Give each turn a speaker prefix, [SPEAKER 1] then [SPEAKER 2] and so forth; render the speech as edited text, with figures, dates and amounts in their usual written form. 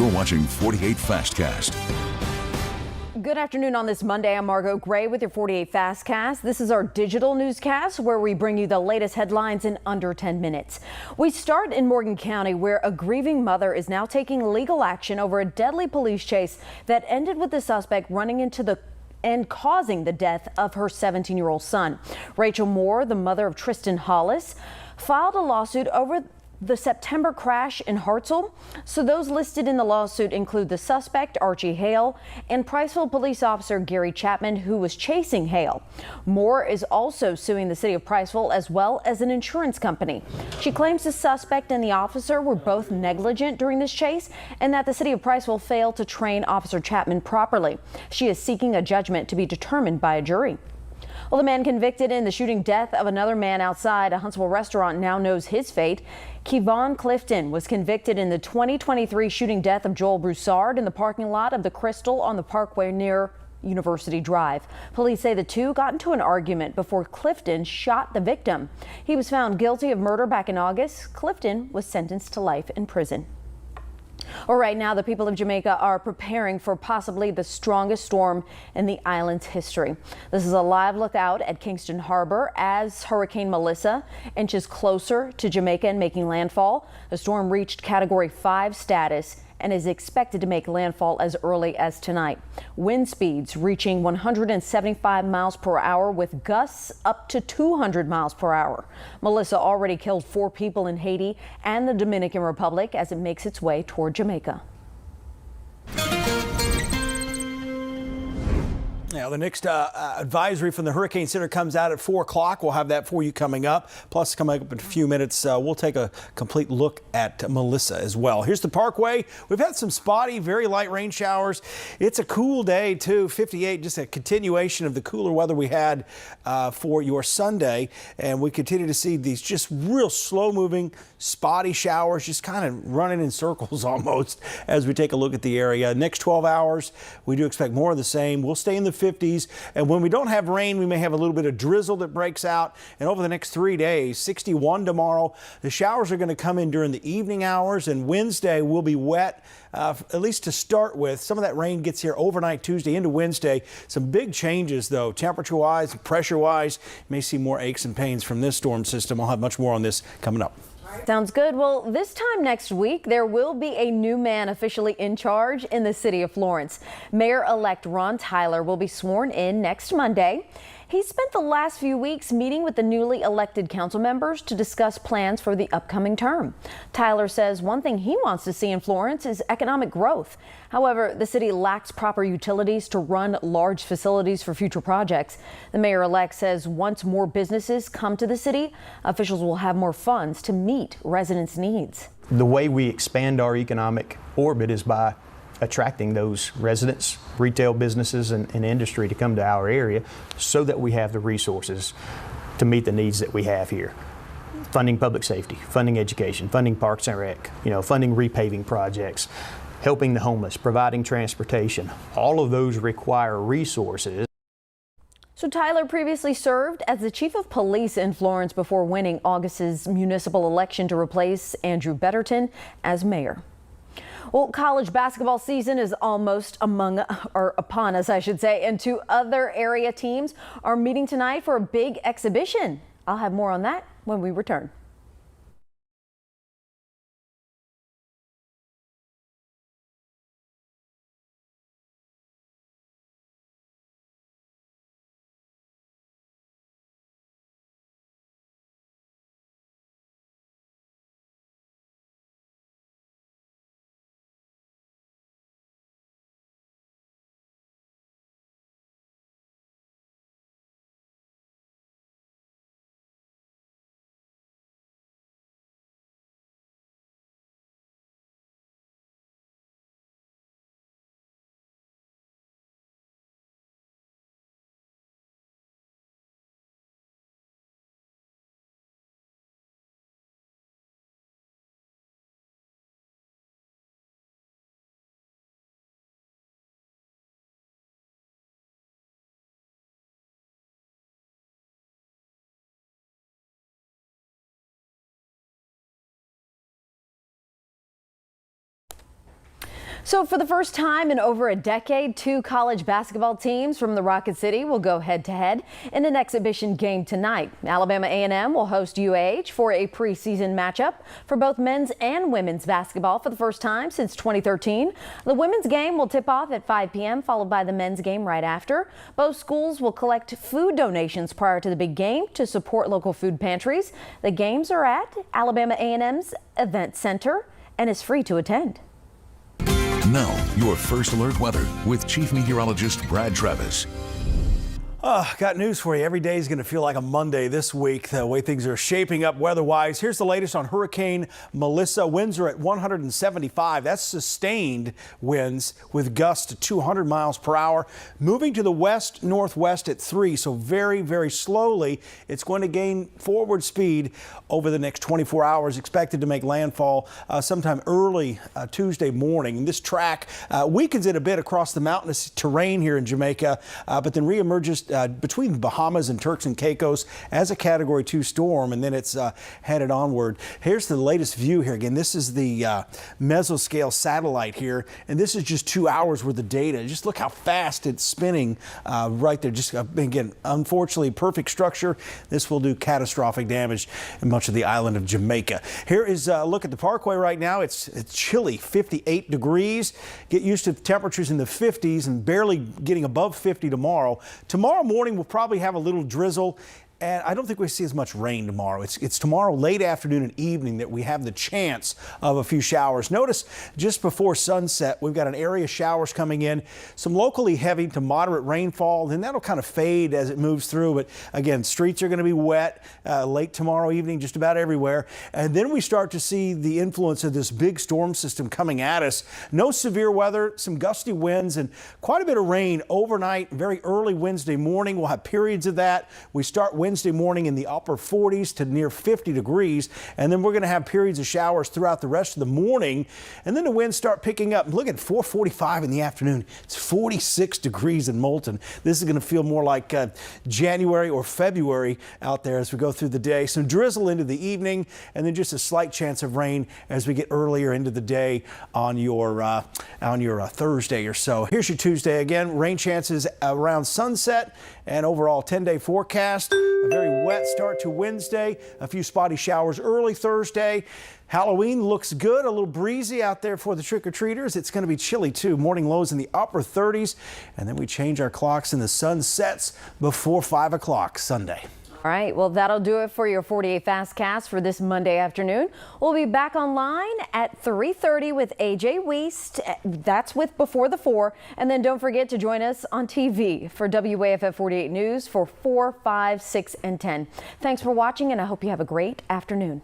[SPEAKER 1] You're watching 48 Fastcast.
[SPEAKER 2] Good afternoon on this Monday. I'm Margot Gray with your 48 Fastcast. This is our digital newscast where we bring you the latest headlines in under 10 minutes. We start in Morgan County, where a grieving mother is now taking legal action over a deadly police chase that ended with the suspect running into and causing the death of her 17-year-old son. Rachel Moore, the mother of Tristan Hollis, filed a lawsuit over the September crash in Hartselle. So those listed in the lawsuit include the suspect, Archie Hale, and Priceville Police Officer Gary Chapman, who was chasing Hale. Moore is also suing the city of Priceville as well as an insurance company. She claims the suspect and the officer were both negligent during this chase and that the city of Priceville failed to train Officer Chapman properly. She is seeking a judgment to be determined by a jury. Well, the man convicted in the shooting death of another man outside a Huntsville restaurant now knows his fate. Kevon Clifton was convicted in the 2023 shooting death of Joel Broussard in the parking lot of the Crystal on the Parkway near University Drive. Police say the two got into an argument before Clifton shot the victim. He was found guilty of murder back in August. Clifton was sentenced to life in prison. Well, right now, the people of Jamaica are preparing for possibly the strongest storm in the island's history. This is a live look out at Kingston Harbor as Hurricane Melissa inches closer to Jamaica and making landfall. The storm reached Category 5 status and is expected to make landfall as early as tonight. Wind speeds reaching 175 miles per hour with gusts up to 200 miles per hour. Melissa already killed 4 people in Haiti and the Dominican Republic as it makes its way toward Jamaica.
[SPEAKER 3] Now, the next advisory from the Hurricane Center comes out at 4 o'clock. We'll have that for you coming up. Plus, coming up in a few minutes, we'll take a complete look at Melissa as well. Here's the Parkway. We've had some spotty, very light rain showers. It's a cool day, too. 58, just a continuation of the cooler weather we had for your Sunday. And we continue to see these just real slow-moving, spotty showers, just kind of running in circles almost as we take a look at the area. Next 12 hours, we do expect more of the same. We'll stay in the 50s, and when we don't have rain, we may have a little bit of drizzle that breaks out. And over the next 3 days, 61 tomorrow. The showers are going to come in during the evening hours, and Wednesday will be wet, at least to start with. Some of that rain gets here overnight Tuesday into Wednesday. Some big changes, though, temperature-wise, pressure-wise. You may see more aches and pains from this storm system. I'll have much more on this coming up.
[SPEAKER 2] Sounds good. Well, this time next week, there will be a new man officially in charge in the city of Florence. Mayor-elect Ron Tyler will be sworn in next Monday. He spent the last few weeks meeting with the newly elected council members to discuss plans for the upcoming term. Tyler says one thing he wants to see in Florence is economic growth. However, the city lacks proper utilities to run large facilities for future projects. The mayor-elect says once more businesses come to the city, officials will have more funds to meet residents' needs.
[SPEAKER 4] The way we expand our economic orbit is by attracting those residents, retail businesses, and industry to come to our area so that we have the resources to meet the needs that we have here. Funding public safety, funding education, funding parks and rec, funding repaving projects, helping the homeless, providing transportation. All of those require resources.
[SPEAKER 2] So Tyler previously served as the chief of police in Florence before winning August's municipal election to replace Andrew Betterton as mayor. Well, college basketball season is almost upon us, I should say, and 2 other area teams are meeting tonight for a big exhibition. I'll have more on that when we return. So for the first time in over a decade, two college basketball teams from the Rocket City will go head-to-head in an exhibition game tonight. Alabama A&M will host UAH for a preseason matchup for both men's and women's basketball for the first time since 2013. The women's game will tip off at 5 p.m. followed by the men's game right after. Both schools will collect food donations prior to the big game to support local food pantries. The games are at Alabama A&M's Event Center and is free to attend.
[SPEAKER 1] Now, your first alert weather with Chief Meteorologist Brad Travis.
[SPEAKER 3] Got news for you. Every day is going to feel like a Monday this week, the way things are shaping up weather-wise. Here's the latest on Hurricane Melissa. Winds are at 175. That's sustained winds with gusts to 200 miles per hour. Moving to the west-northwest at 3, so very, very slowly. It's going to gain forward speed over the next 24 hours, expected to make landfall sometime early Tuesday morning. This track weakens it a bit across the mountainous terrain here in Jamaica, but then reemerges between the Bahamas and Turks and Caicos as a Category 2 storm, and then it's headed onward. Here's the latest view here. Again, this is the mesoscale satellite here, and this is just 2 hours worth of data. Just look how fast it's spinning right there. Just again, unfortunately, perfect structure. This will do catastrophic damage in much of the island of Jamaica. Here is a look at the Parkway right now. It's chilly, 58 degrees. Get used to temperatures in the 50s and barely getting above 50 tomorrow. Tomorrow morning we'll probably have a little drizzle, and I don't think we see as much rain tomorrow. It's tomorrow late afternoon and evening that we have the chance of a few showers. Notice just before sunset we've got an area of showers coming in, some locally heavy to moderate rainfall, then that'll kind of fade as it moves through. But again, streets are going to be wet late tomorrow evening just about everywhere, and then we start to see the influence of this big storm system coming at us. No severe weather, some gusty winds, and quite a bit of rain overnight. Very early Wednesday morning we'll have periods of that. We start Wednesday morning in the upper 40s to near 50 degrees, and then we're going to have periods of showers throughout the rest of the morning, and then the winds start picking up. Look at 4:45 in the afternoon. It's 46 degrees in Moulton. This is going to feel more like January or February out there as we go through the day. Some drizzle into the evening, and then just a slight chance of rain as we get earlier into the day on your Thursday or so. Here's your Tuesday again. Rain chances around sunset, and overall 10-day forecast. A very wet start to Wednesday, a few spotty showers early Thursday. Halloween looks good, a little breezy out there for the trick-or-treaters. It's going to be chilly too. Morning lows in the upper 30s, and then we change our clocks and the sun sets before 5 o'clock Sunday.
[SPEAKER 2] All right, well, that'll do it for your 48 Fastcast for this Monday afternoon. We'll be back online at 3:30 with AJ Weist. That's with Before the 4. And then don't forget to join us on TV for WAFF 48 News for 4, 5, 6, and 10. Thanks for watching, and I hope you have a great afternoon.